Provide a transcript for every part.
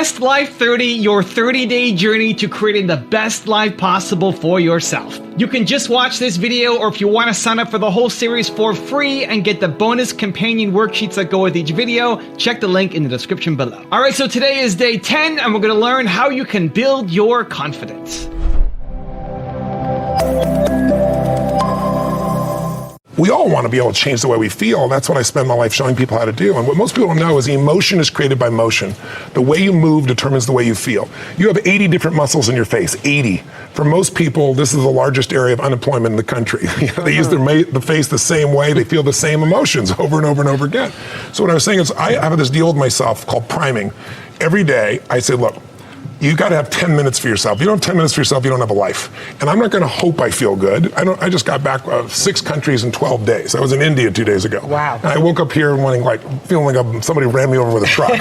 Best Life 30, your 30-day journey to creating the best life possible for yourself. You can just watch this video, or if you want to sign up for the whole series for free and get the bonus companion worksheets that go with each video, check the link in the description below. All right, so today is day 10, and we're going to learn how you can build your confidence. We all want to be able to change the way we feel. That's what I spend my life showing people how to do. And what most people don't know is emotion is created by motion. The way you move determines the way you feel. You have 80 different muscles in your face, 80. For most people, this is the largest area of unemployment in the country. They use the face the same way. They feel the same emotions over and over and over again. So what I was saying is I have this deal with myself called priming. Every day I say, look, you got to have 10 minutes for yourself. If you don't have 10 minutes for yourself, you don't have a life. And I'm not going to hope I feel good. I just got back 6 countries in 12 days. I was in India 2 days ago. Wow. And I woke up here feeling like somebody ran me over with a truck.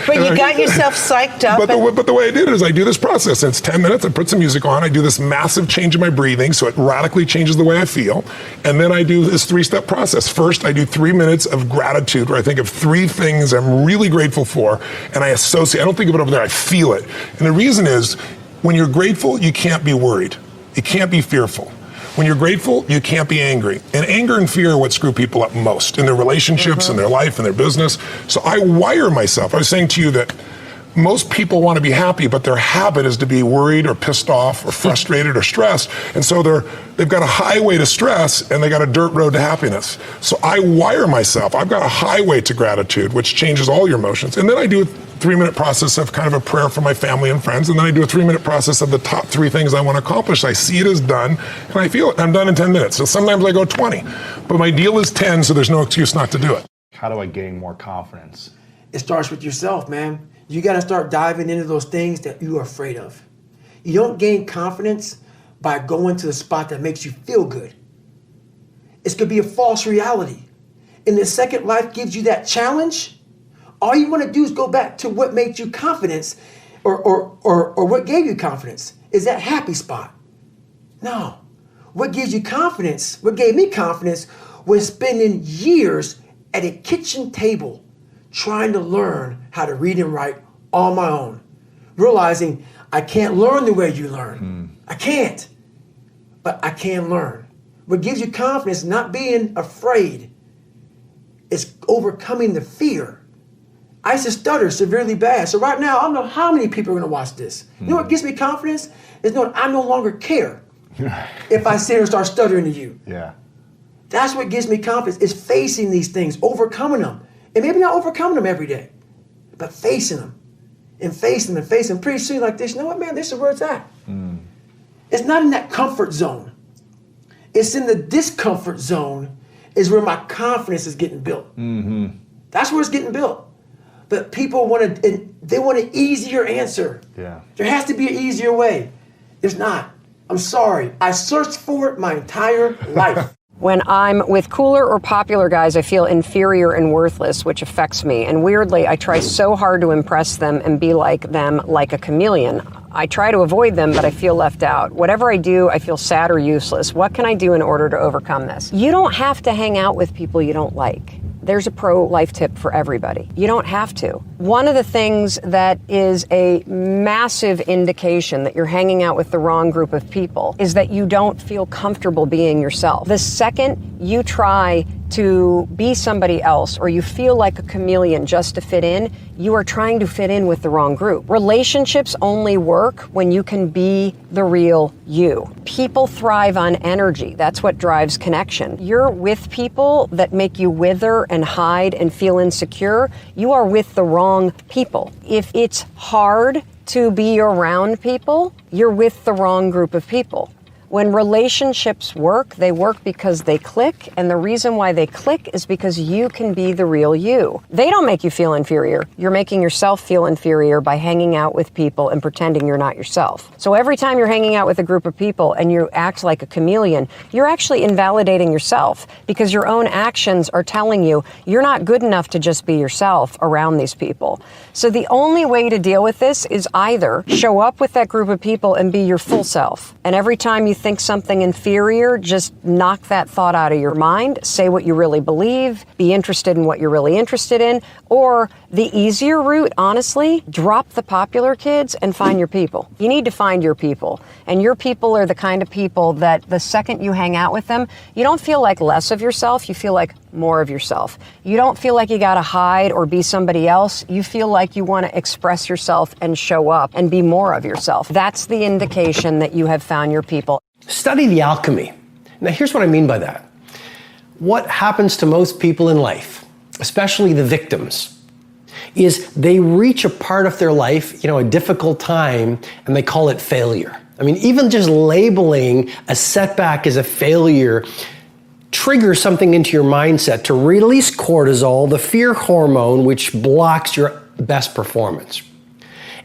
But you got yourself psyched up. But the way I did it is I do this process. And it's 10 minutes. I put some music on. I do this massive change in my breathing, so it radically changes the way I feel. And then I do this 3-step process. First, I do 3 minutes of gratitude, where I think of 3 things I'm really grateful for, and I associate. I don't think of it over there. I feel it. And the reason is, when you're grateful, you can't be worried. You can't be fearful. When you're grateful, you can't be angry. And anger and fear are what screw people up most in their relationships, in their life, in their business. So I wire myself. I was saying to you that most people want to be happy, but their habit is to be worried or pissed off or frustrated or stressed. And so they've got a highway to stress and they got a dirt road to happiness. So I wire myself. I've got a highway to gratitude, which changes all your emotions. And then I do a 3-minute process of kind of a prayer for my family and friends. And then I do a 3-minute process of the top 3 things I want to accomplish. I see it as done and I feel it. I'm done in 10 minutes. So sometimes I go 20, but my deal is 10, so there's no excuse not to do it. How do I gain more confidence? It starts with yourself, man. You got to start diving into those things that you are afraid of. You don't gain confidence by going to the spot that makes you feel good. It's going to be a false reality. And the second life gives you that challenge, all you want to do is go back to what made you confidence or what gave you confidence. Is that happy spot? No. What gives you confidence, what gave me confidence, was spending years at a kitchen table trying to learn how to read and write on my own, realizing I can't learn the way you learn. I can't, but I can learn. What gives you confidence, not being afraid, is overcoming the fear. I used to stutter severely bad. So right now, I don't know how many people are going to watch this. You know what gives me confidence? Is knowing I no longer care if I sit here and start stuttering to you. Yeah. That's what gives me confidence, is facing these things, overcoming them. And maybe not overcoming them every day, but facing them and facing them and facing them. Pretty soon like this, you know what, man, this is where it's at. It's not in that comfort zone. It's in the discomfort zone is where my confidence is getting built. That's where it's getting built. But people want an easier answer. Yeah. There has to be an easier way. There's not. I'm sorry. I searched for it my entire life. When I'm with cooler or popular guys, I feel inferior and worthless, which affects me. And weirdly, I try so hard to impress them and be like them, like a chameleon. I try to avoid them, but I feel left out. Whatever I do, I feel sad or useless. What can I do in order to overcome this? You don't have to hang out with people you don't like. There's a pro-life tip for everybody. You don't have to. One of the things that is a massive indication that you're hanging out with the wrong group of people is that you don't feel comfortable being yourself. The second you try to be somebody else or you feel like a chameleon just to fit in, you are trying to fit in with the wrong group. Relationships only work when you can be the real you. People thrive on energy. That's what drives connection. You're with people that make you wither and hide and feel insecure. You are with the wrong people. If it's hard to be around people, you're with the wrong group of people. When relationships work, they work because they click, and the reason why they click is because you can be the real you. They don't make you feel inferior. You're making yourself feel inferior by hanging out with people and pretending you're not yourself. So every time you're hanging out with a group of people and you act like a chameleon, you're actually invalidating yourself because your own actions are telling you you're not good enough to just be yourself around these people. So the only way to deal with this is either show up with that group of people and be your full self. And every time you think something inferior, just knock that thought out of your mind, say what you really believe, be interested in what you're really interested in, or The easier route, honestly, drop the popular kids and find your people. You need to find your people. And your people are the kind of people that the second you hang out with them, you don't feel like less of yourself, you feel like more of yourself. You don't feel like you gotta hide or be somebody else. You feel like you wanna express yourself and show up and be more of yourself. That's the indication that you have found your people. Study the alchemy. Now here's what I mean by that. What happens to most people in life, especially the victims, is they reach a part of their life, a difficult time, and they call it failure. I mean, even just labeling a setback as a failure triggers something into your mindset to release cortisol, the fear hormone, which blocks your best performance.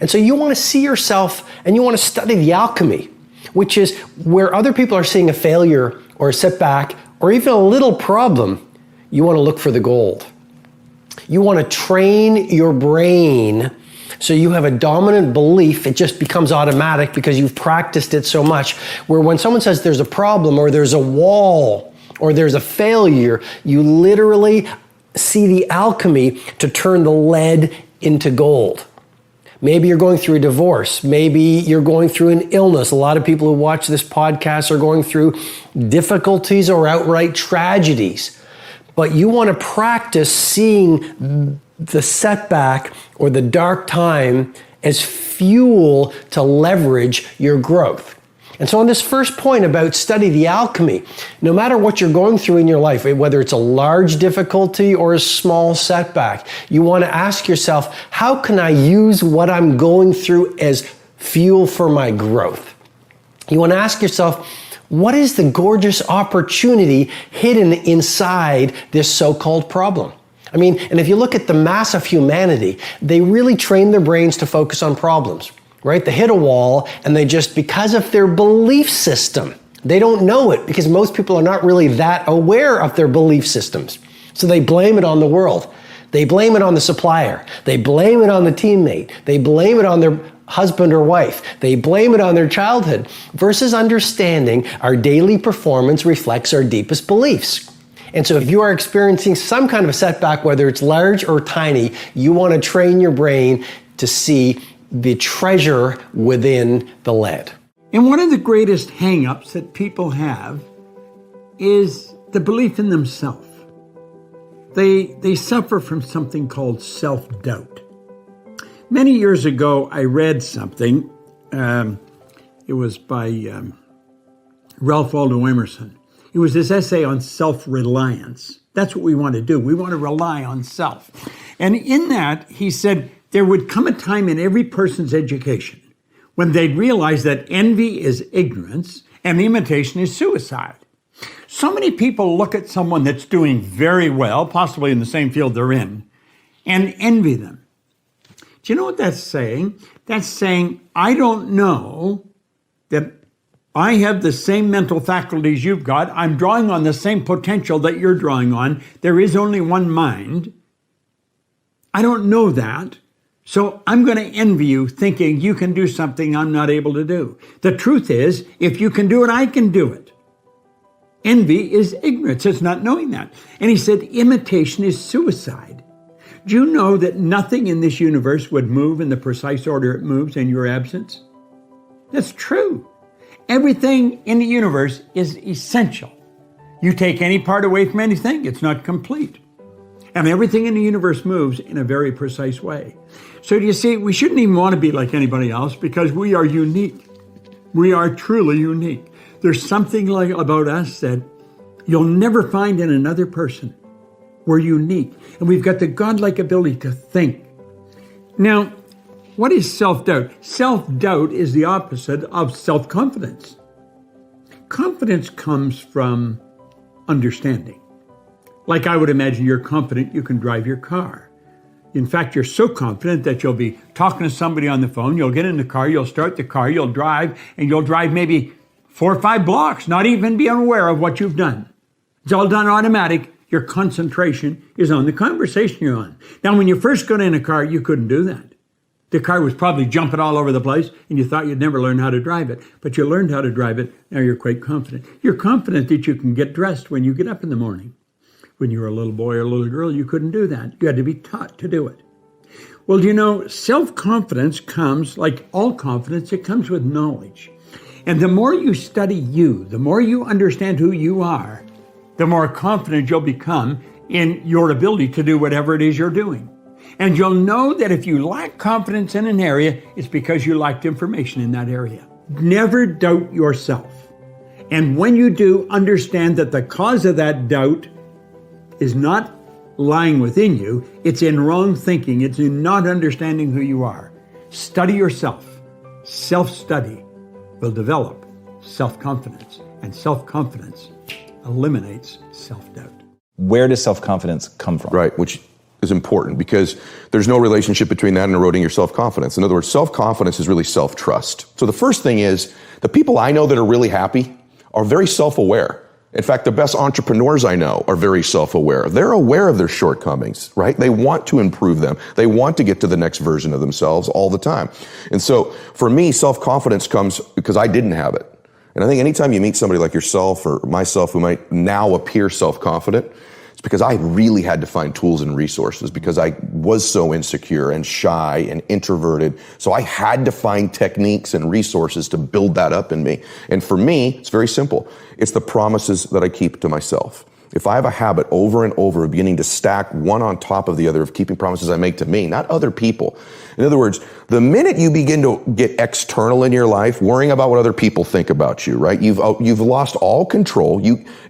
And so you want to see yourself and you want to study the alchemy, which is where other people are seeing a failure or a setback or even a little problem, you want to look for the gold. You want to train your brain so you have a dominant belief. It just becomes automatic because you've practiced it so much, where when someone says there's a problem or there's a wall or there's a failure, you literally see the alchemy to turn the lead into gold. Maybe you're going through a divorce. Maybe you're going through an illness. A lot of people who watch this podcast are going through difficulties or outright tragedies. But you want to practice seeing the setback or the dark time as fuel to leverage your growth. And so on this first point about study the alchemy, no matter what you're going through in your life, whether it's a large difficulty or a small setback, you want to ask yourself, how can I use what I'm going through as fuel for my growth? You want to ask yourself, what is the gorgeous opportunity hidden inside this so-called problem? I mean, and if you look at the mass of humanity, they really train their brains to focus on problems. Right? They hit a wall and they just, because of their belief system, they don't know it because most people are not really that aware of their belief systems. So they blame it on the world. They blame it on the supplier. They blame it on the teammate. They blame it on their husband or wife. They blame it on their childhood versus understanding our daily performance reflects our deepest beliefs. And so if you are experiencing some kind of a setback, whether it's large or tiny, you want to train your brain to see the treasure within the lead. And one of the greatest hang-ups that people have is the belief in themselves. They suffer from something called self-doubt. Many years ago, I read something. It was by Ralph Waldo Emerson. It was this essay on self-reliance. That's what we want to do. We want to rely on self. And in that, he said, there would come a time in every person's education when they'd realize that envy is ignorance and imitation is suicide. So many people look at someone that's doing very well, possibly in the same field they're in, and envy them. Do you know what that's saying? That's saying, I don't know that I have the same mental faculties you've got. I'm drawing on the same potential that you're drawing on. There is only one mind. I don't know that. So I'm going to envy you thinking you can do something I'm not able to do. The truth is, if you can do it, I can do it. Envy is ignorance. It's not knowing that. And he said, imitation is suicide. Do you know that nothing in this universe would move in the precise order it moves in your absence? That's true. Everything in the universe is essential. You take any part away from anything, it's not complete. And everything in the universe moves in a very precise way. So do you see, we shouldn't even want to be like anybody else because we are unique. We are truly unique. There's something about us that you'll never find in another person. We're unique. And we've got the godlike ability to think. Now, what is self-doubt? Self-doubt is the opposite of self-confidence. Confidence comes from understanding. Like I would imagine you're confident you can drive your car. In fact, you're so confident that you'll be talking to somebody on the phone, you'll get in the car, you'll start the car, you'll drive, and you'll drive maybe 4 or 5 blocks, not even being aware of what you've done. It's all done automatic. Your concentration is on the conversation you're on. Now, when you first got in a car, you couldn't do that. The car was probably jumping all over the place, and you thought you'd never learn how to drive it. But you learned how to drive it, now you're quite confident. You're confident that you can get dressed when you get up in the morning. When you were a little boy or a little girl, you couldn't do that. You had to be taught to do it. Well, you know, self-confidence comes, like all confidence, it comes with knowledge. And the more you study you, the more you understand who you are, the more confident you'll become in your ability to do whatever it is you're doing. And you'll know that if you lack confidence in an area, it's because you lacked information in that area. Never doubt yourself. And when you do, understand that the cause of that doubt is not lying within you, it's in wrong thinking, it's in not understanding who you are. Study yourself. Self-study will develop self-confidence, and self-confidence eliminates self-doubt. Where does self-confidence come from? Right, which is important because there's no relationship between that and eroding your self-confidence. In other words, self-confidence is really self-trust. So the first thing is, the people I know that are really happy are very self-aware. In fact, the best entrepreneurs I know are very self-aware. They're aware of their shortcomings, right? They want to improve them. They want to get to the next version of themselves all the time. And so for me, self-confidence comes because I didn't have it. And I think anytime you meet somebody like yourself or myself who might now appear self-confident, it's because I really had to find tools and resources because I was so insecure and shy and introverted. So I had to find techniques and resources to build that up in me. And for me, it's very simple. It's the promises that I keep to myself. If I have a habit over and over of beginning to stack one on top of the other of keeping promises I make to me, not other people. In other words, the minute you begin to get external in your life, worrying about what other people think about you, right? You've lost all control.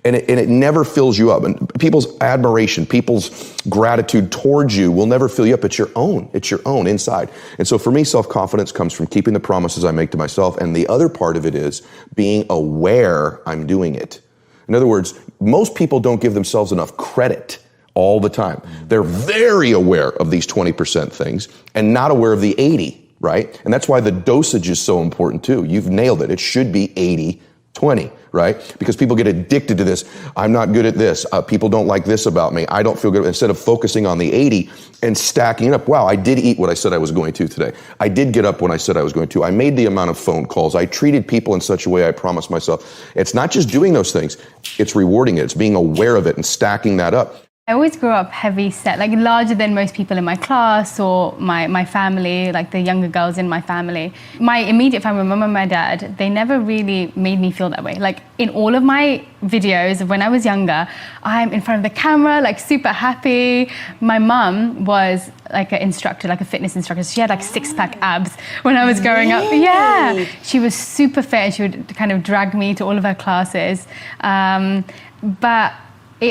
And it never fills you up. And people's admiration, people's gratitude towards you will never fill you up. It's your own. It's your own inside. And so for me, self-confidence comes from keeping the promises I make to myself. And the other part of it is being aware I'm doing it. In other words, most people don't give themselves enough credit all the time. They're very aware of these 20% things and not aware of the 80, right? And that's why the dosage is so important too. You've nailed it. It should be 80-20, right? Because people get addicted to this. I'm not good at this. People don't like this about me. I don't feel good. Instead of focusing on the 80 and stacking it up. Wow, I did eat what I said I was going to today. I did get up when I said I was going to. I made the amount of phone calls. I treated people in such a way I promised myself. It's not just doing those things. It's rewarding it. It's being aware of it and stacking that up. I always grew up heavy set, like larger than most people in my class or my family, like the younger girls in my family. My immediate family, my mum and my dad, they never really made me feel that way. Like in all of my videos of when I was younger, I'm in front of the camera, like super happy. My mum was like an instructor, like a fitness instructor. So she had like six-pack abs when I was growing up. Yeah, she was super fit. She would kind of drag me to all of her classes. But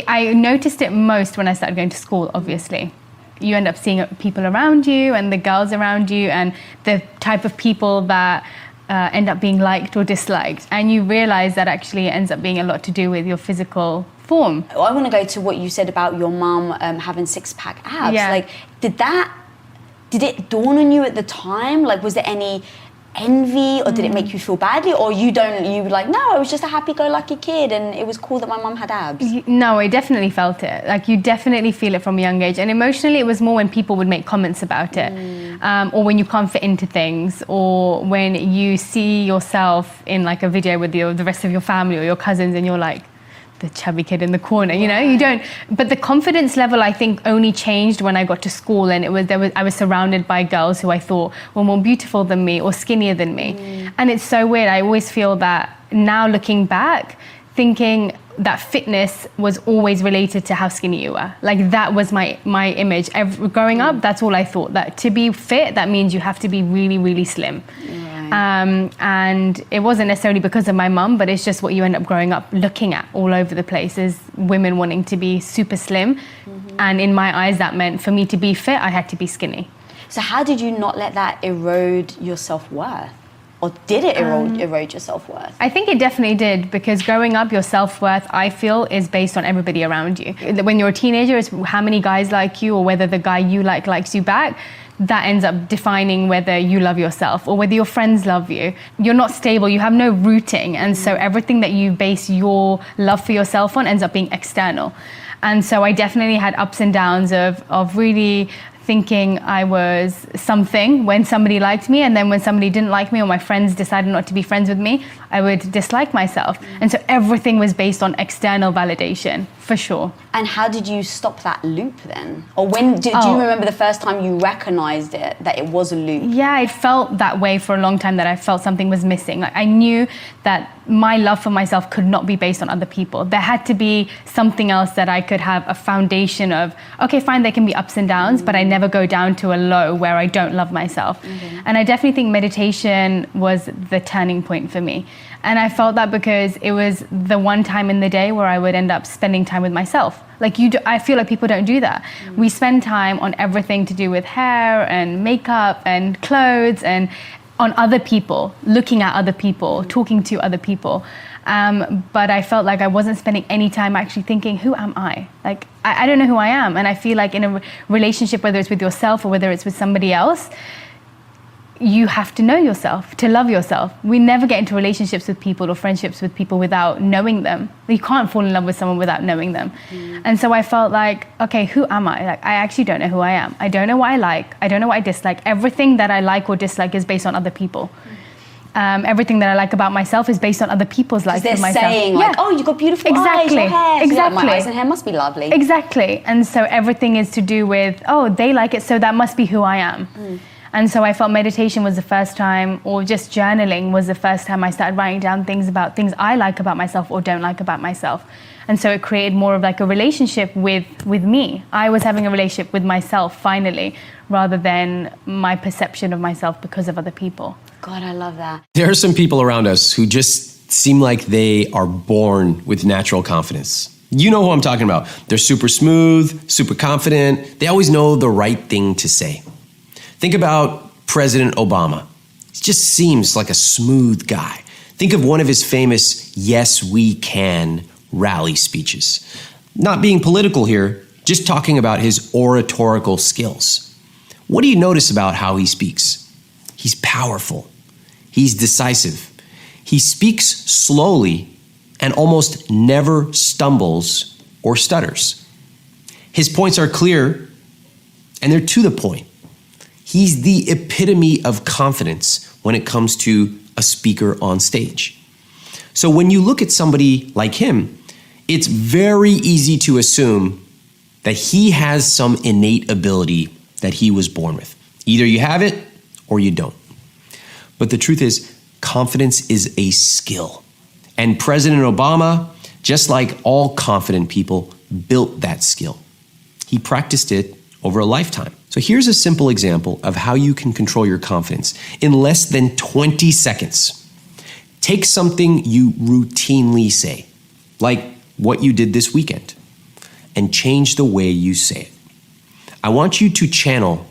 I noticed it most when I started going to school, obviously. You end up seeing people around you and the girls around you and the type of people that end up being liked or disliked. And you realize that actually it ends up being a lot to do with your physical form. I want to go to what you said about your mum having six-pack abs. Yeah. Like, did it dawn on you at the time? Like, was there any envy or did it make you feel badly, or you were like, no, I was just a happy-go-lucky kid and it was cool that my mum had abs? No, I definitely felt it. Like, you definitely feel it from a young age, and emotionally it was more when people would make comments about it, or when you can't fit into things, or when you see yourself in like a video with the rest of your family or your cousins and you're like the chubby kid in the corner, you know, you don't. But the confidence level, I think, only changed when I got to school, and I was surrounded by girls who I thought were more beautiful than me or skinnier than me. And it's so weird. I always feel that now, looking back, thinking that fitness was always related to how skinny you were. Like, that was my image. Growing up, that's all I thought. That to be fit, that means you have to be really, really slim. And it wasn't necessarily because of my mum, but it's just what you end up growing up looking at all over the place is women wanting to be super slim. And in my eyes, that meant for me to be fit, I had to be skinny. So how did you not let that erode your self-worth? Or did it erode your self-worth? I think it definitely did, because growing up, your self-worth, I feel, is based on everybody around you. When you're a teenager, it's how many guys like you or whether the guy you like likes you back. That ends up defining whether you love yourself or whether your friends love you. You're not stable, you have no rooting, and so everything that you base your love for yourself on ends up being external. And so I definitely had ups and downs of really thinking I was something when somebody liked me, and then when somebody didn't like me or my friends decided not to be friends with me, I would dislike myself. And so everything was based on external validation. for sure. And how did you stop that loop then? Or when do you remember the first time you recognized it, that it was a loop? Yeah, it felt that way for a long time, that I felt something was missing. Like, I knew that my love for myself could not be based on other people. There had to be something else that I could have a foundation of. Okay, fine, there can be ups and downs, but I never go down to a low where I don't love myself. And I definitely think meditation was the turning point for me. And I felt that because it was the one time in the day where I would end up spending time with myself. Like, I feel like people don't do that. We spend time on everything to do with hair and makeup and clothes and on other people, looking at other people, talking to other people. But I felt like I wasn't spending any time actually thinking, who am I? Like, I don't know who I am. And I feel like in a relationship, whether it's with yourself or whether it's with somebody else, you have to know yourself to love yourself. We never get into relationships with people or friendships with people without knowing them. You can't fall in love with someone without knowing them. And so I felt like, okay, who am I? Like, I actually don't know who I am. I don't know what I like. I don't know what I dislike. Everything that I like or dislike is based on other people. Everything that I like about myself is based on other people's likes of myself. They're saying like, oh, you've got beautiful eyes, your hair. So Exactly. like, my eyes and hair must be lovely. Exactly. And so everything is to do with, oh, they like it, so that must be who I am. And so I felt meditation was the first time, or just journaling was the first time I started writing down things about things I like about myself or don't like about myself. And so it created more of like a relationship with me. I was having a relationship with myself finally, rather than my perception of myself because of other people. God, I love that. There are some people around us who just seem like they are born with natural confidence. You know who I'm talking about. They're super smooth, super confident. They always know the right thing to say. Think about President Obama. He just seems like a smooth guy. Think of one of his famous "Yes, we can" rally speeches. Not being political here, just talking about his oratorical skills. What do you notice about how he speaks? He's powerful. He's decisive. He speaks slowly and almost never stumbles or stutters. His points are clear and they're to the point. He's the epitome of confidence when it comes to a speaker on stage. So when you look at somebody like him, it's very easy to assume that he has some innate ability that he was born with. Either you have it or you don't. But the truth is, confidence is a skill. And President Obama, just like all confident people, built that skill. He practiced it over a lifetime. So here's a simple example of how you can control your confidence in less than 20 seconds. Take something you routinely say, like what you did this weekend, and change the way you say it. I want you to channel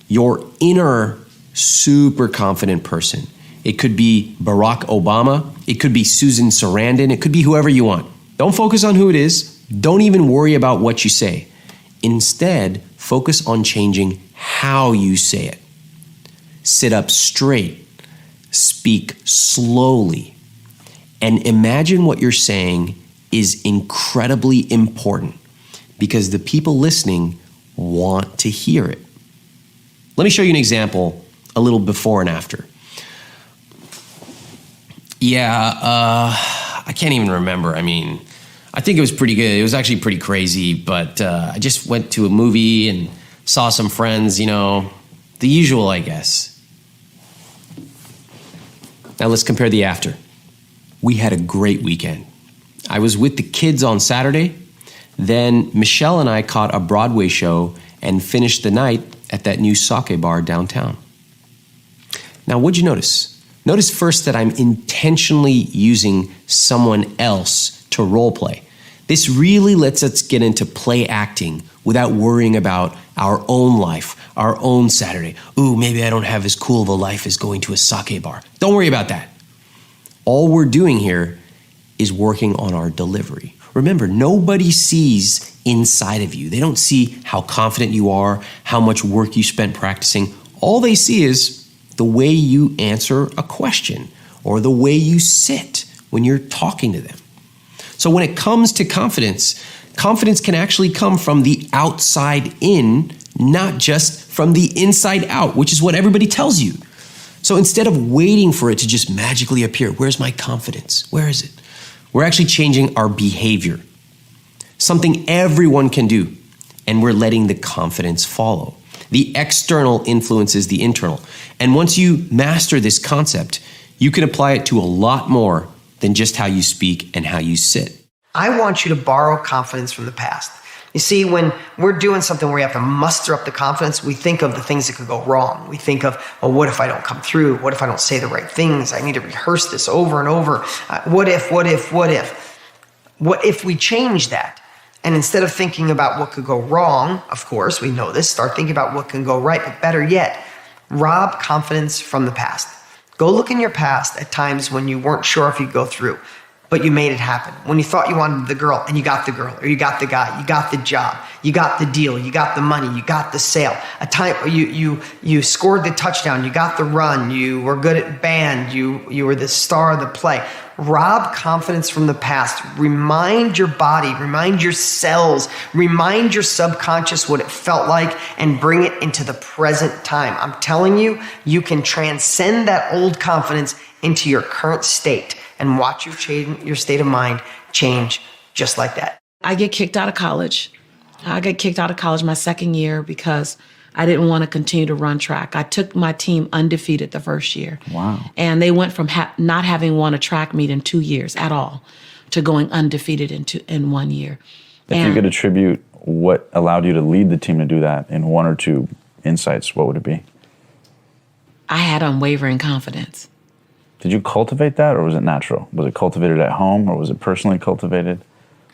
your inner super confident person. It could be Barack Obama. It could be Susan Sarandon. It could be whoever you want. Don't focus on who it is. Don't even worry about what you say. Instead, focus on changing how you say it. Sit up straight. Speak slowly. And imagine what you're saying is incredibly important because the people listening want to hear it. Let me show you an example, a little before and after. I can't even remember. I mean, I think it was pretty good. It was actually pretty crazy, but I just went to a movie and saw some friends, the usual, I guess. Now let's compare the after. We had a great weekend. I was with the kids on Saturday. Then Michelle and I caught a Broadway show and finished the night at that new sake bar downtown. Now, what'd you notice? Notice first that I'm intentionally using someone else to role play. This really lets us get into play acting without worrying about our own life, our own Saturday. Ooh, maybe I don't have as cool of a life as going to a sake bar. Don't worry about that. All we're doing here is working on our delivery. Remember, nobody sees inside of you. They don't see how confident you are, how much work you spent practicing. All they see is the way you answer a question or the way you sit when you're talking to them. So when it comes to confidence, confidence can actually come from the outside in, not just from the inside out, which is what everybody tells you. So instead of waiting for it to just magically appear, where's my confidence? Where is it? We're actually changing our behavior. something everyone can do, and we're letting the confidence follow. The external influences the internal. And once you master this concept, you can apply it to a lot more than just how you speak and how you sit. I want you to borrow confidence from the past. You see, when we're doing something where you have to muster up the confidence, we think of the things that could go wrong. We think of, well, what if I don't come through? What if I don't say the right things? I need to rehearse this over and over. What if? What if we change that? And instead of thinking about what could go wrong, of course, we know this, start thinking about what can go right. But better yet, rob confidence from the past. Go look in your past at times when you weren't sure if you'd go through, but you made it happen. When you thought you wanted the girl and you got the girl, or you got the guy, you got the job, you got the deal, you got the money, you got the sale. A time you scored the touchdown, you got the run, you were good at band, you were the star of the play. Rob confidence from the past. Remind your body, remind your cells, remind your subconscious what it felt like, and bring it into the present time. I'm telling you, you can transcend that old confidence into your current state and watch your state of mind change just like that. I get kicked out of college. I got kicked out of college my second year because I didn't want to continue to run track. I took my team undefeated the first year. Wow. And they went from not having won a track meet in 2 years at all to going undefeated in 1 year. If you could attribute what allowed you to lead the team to do that in one or two insights, what would it be? I had unwavering confidence. Did you cultivate that, or was it natural? Was it cultivated at home, or was it personally cultivated?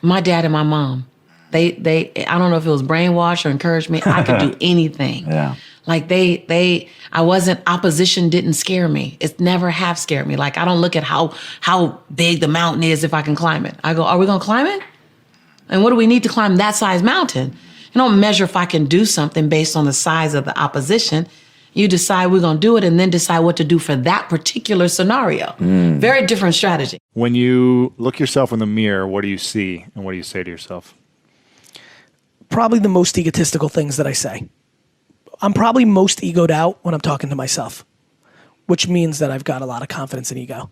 My dad and my mom, they I don't know if it was brainwash or encouraged me. I could do anything. Yeah. Like opposition didn't scare me. It never have scared me. Like I don't look at how big the mountain is if I can climb it. I go, are we gonna climb it? And what do we need to climb that size mountain? You don't measure if I can do something based on the size of the opposition. You decide we're gonna do it and then decide what to do for that particular scenario. Very different strategy. When you look yourself in the mirror, what do you see and what do you say to yourself? Probably the most egotistical things that I say. I'm probably most egoed out when I'm talking to myself, which means that I've got a lot of confidence and ego.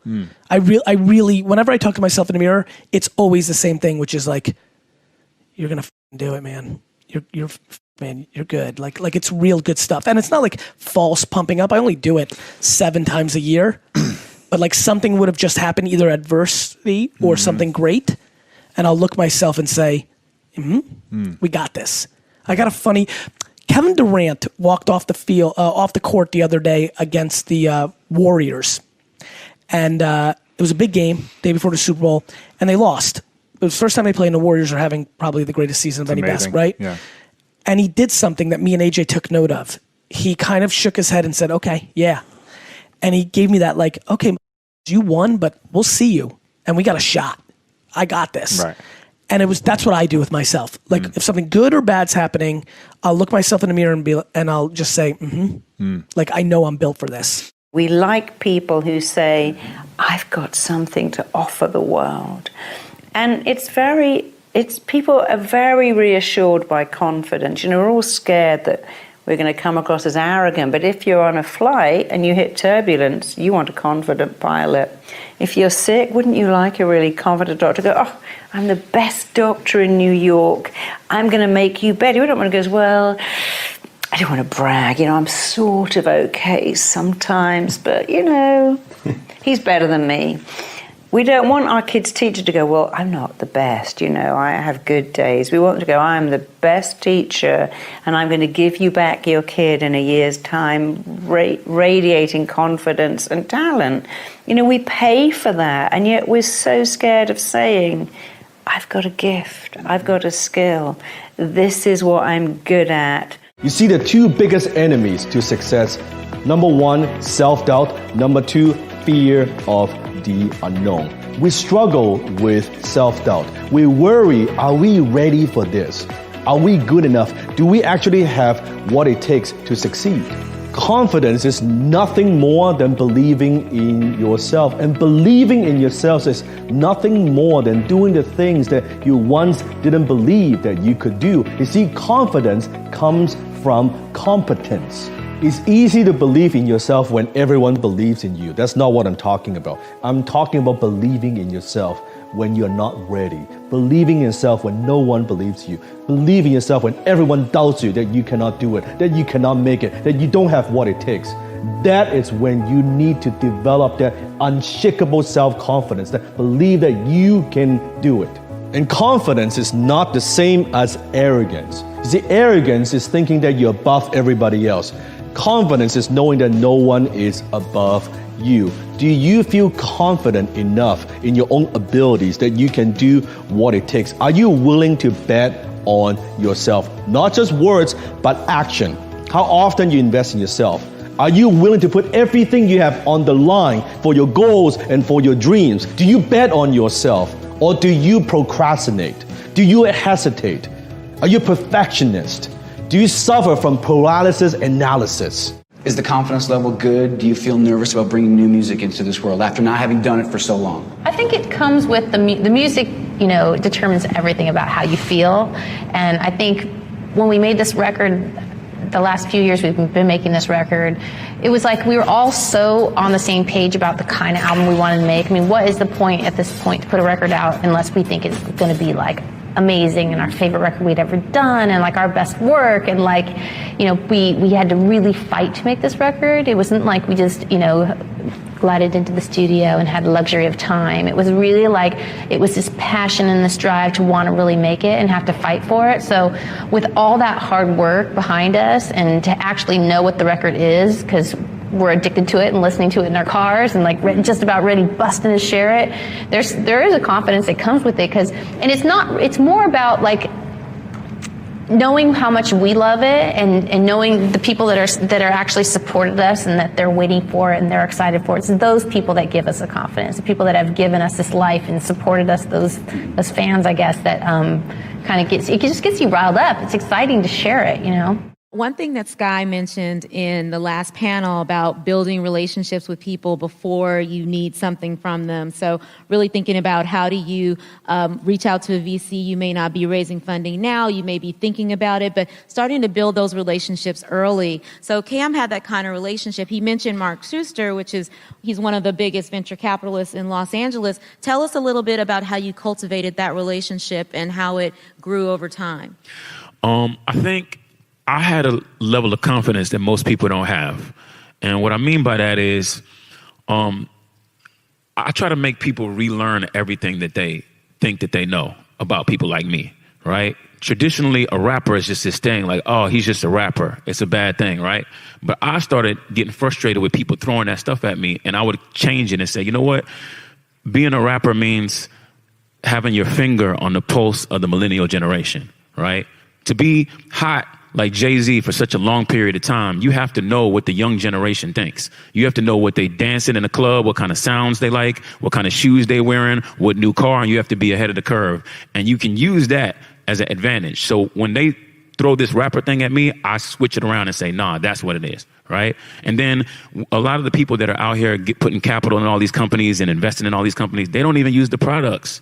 I really, whenever I talk to myself in the mirror, it's always the same thing, which is like, you're gonna do it, man. You're good. Like it's real good stuff. And it's not like false pumping up. I only do it 7 times a year, but like something would have just happened, either adversity or something great. And I'll look myself and say, we got this. I got a funny, Kevin Durant walked off the field, off the court the other day against the Warriors. And it was a big game, day before the Super Bowl, and they lost. It was the first time they played, and the Warriors are having probably the greatest season of any basketball, right? Yeah. And he did something that me and AJ took note of. He kind of shook his head and said, okay, yeah. And he gave me that like, okay, you won, but we'll see you. And we got a shot. I got this. Right. And that's what I do with myself. Like if something good or bad's happening, I'll look myself in the mirror and I'll just say, like I know I'm built for this. We like people who say, I've got something to offer the world. And people are very reassured by confidence. You know, we're all scared that we're going to come across as arrogant, but if you're on a flight and you hit turbulence, you want a confident pilot. If you're sick, wouldn't you like a really confident doctor to go, oh, I'm the best doctor in New York, I'm going to make you better. You don't want to go, well, I don't want to brag, you know, I'm sort of okay sometimes, but you know, he's better than me. We don't want our kids' teacher to go, well, I'm not the best, you know, I have good days. We want them to go, I'm the best teacher, and I'm going to give you back your kid in a year's time, radiating confidence and talent. You know, we pay for that, and yet we're so scared of saying, I've got a gift, I've got a skill, this is what I'm good at. You see the two biggest enemies to success. Number 1, self-doubt. Number 2, fear of the unknown. We struggle with self-doubt. We worry, are we ready for this? Are we good enough? Do we actually have what it takes to succeed? Confidence is nothing more than believing in yourself. And believing in yourself is nothing more than doing the things that you once didn't believe that you could do. You see, confidence comes from competence. It's easy to believe in yourself when everyone believes in you. That's not what I'm talking about. I'm talking about believing in yourself when you're not ready. Believing in yourself when no one believes you. Believing in yourself when everyone doubts you that you cannot do it, that you cannot make it, that you don't have what it takes. That is when you need to develop that unshakable self-confidence, that believe that you can do it. And confidence is not the same as arrogance. You see, arrogance is thinking that you're above everybody else. Confidence is knowing that no one is above you. Do you feel confident enough in your own abilities that you can do what it takes? Are you willing to bet on yourself? Not just words, but action. How often you invest in yourself? Are you willing to put everything you have on the line for your goals and for your dreams? Do you bet on yourself or do you procrastinate? Do you hesitate? Are you a perfectionist? Do you suffer from paralysis analysis? Is the confidence level good? Do you feel nervous about bringing new music into this world after not having done it for so long? I think it comes with the music, you know, determines everything about how you feel. And I think when we made this record, the last few years we've been making this record, it was like we were all so on the same page about the kind of album we wanted to make. I mean, what is the point at this point to put a record out unless we think it's going to be like amazing and our favorite record we'd ever done and like our best work, and like, you know, we had to really fight to make this record. It wasn't like we just, you know, glided into the studio and had the luxury of time. It was really like, it was this passion and this drive to want to really make it and have to fight for it. So with all that hard work behind us and to actually know what the record is, because we're addicted to it and listening to it in our cars and like just about ready busting to share it, there is a confidence that comes with it, because, and it's more about like knowing how much we love it and knowing the people that are actually supported us and that they're waiting for it and they're excited for it. It's those people that give us the confidence, the people that have given us this life and supported us, those fans, I guess, that kind of just gets you riled up. It's exciting to share it, you know. One thing that Sky mentioned in the last panel about building relationships with people before you need something from them. So really thinking about how do you reach out to a VC. You may not be raising funding now. You may be thinking about it, but starting to build those relationships early. So Cam had that kind of relationship. He mentioned Mark Schuster, he's one of the biggest venture capitalists in Los Angeles. Tell us a little bit about how you cultivated that relationship and how it grew over time. I think I had a level of confidence that most people don't have. And what I mean by that is I try to make people relearn everything that they think that they know about people like me, right? Traditionally, a rapper is just this thing like, oh, he's just a rapper. It's a bad thing, right? But I started getting frustrated with people throwing that stuff at me, and I would change it and say, you know what? Being a rapper means having your finger on the pulse of the millennial generation, right? To be hot like Jay-Z for such a long period of time, you have to know what the young generation thinks. You have to know what they dancing in a club, what kind of sounds they like, what kind of shoes they wearing, what new car, and you have to be ahead of the curve. And you can use that as an advantage. So when they throw this rapper thing at me, I switch it around and say, nah, that's what it is, right? And then a lot of the people that are out here putting capital in all these companies and investing in all these companies, they don't even use the products.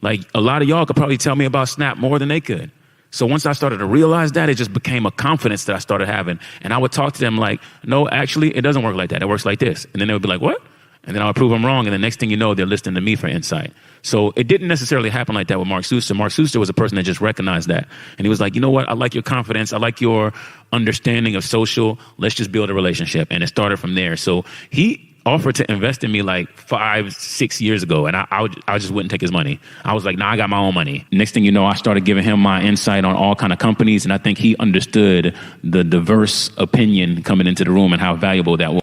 Like a lot of y'all could probably tell me about Snap more than they could. So once I started to realize that, it just became a confidence that I started having. And I would talk to them like, no, actually, it doesn't work like that. It works like this. And then they would be like, what? And then I would prove them wrong. And the next thing you know, they're listening to me for insight. So it didn't necessarily happen like that with Mark Schuster. Mark Schuster was a person that just recognized that. And he was like, you know what? I like your confidence. I like your understanding of social. Let's just build a relationship. And it started from there. So he offered to invest in me like 5-6 years ago, and I just wouldn't take his money. I was like, nah, I got my own money. Next thing you know, I started giving him my insight on all kind of companies, and I think he understood the diverse opinion coming into the room and how valuable that was.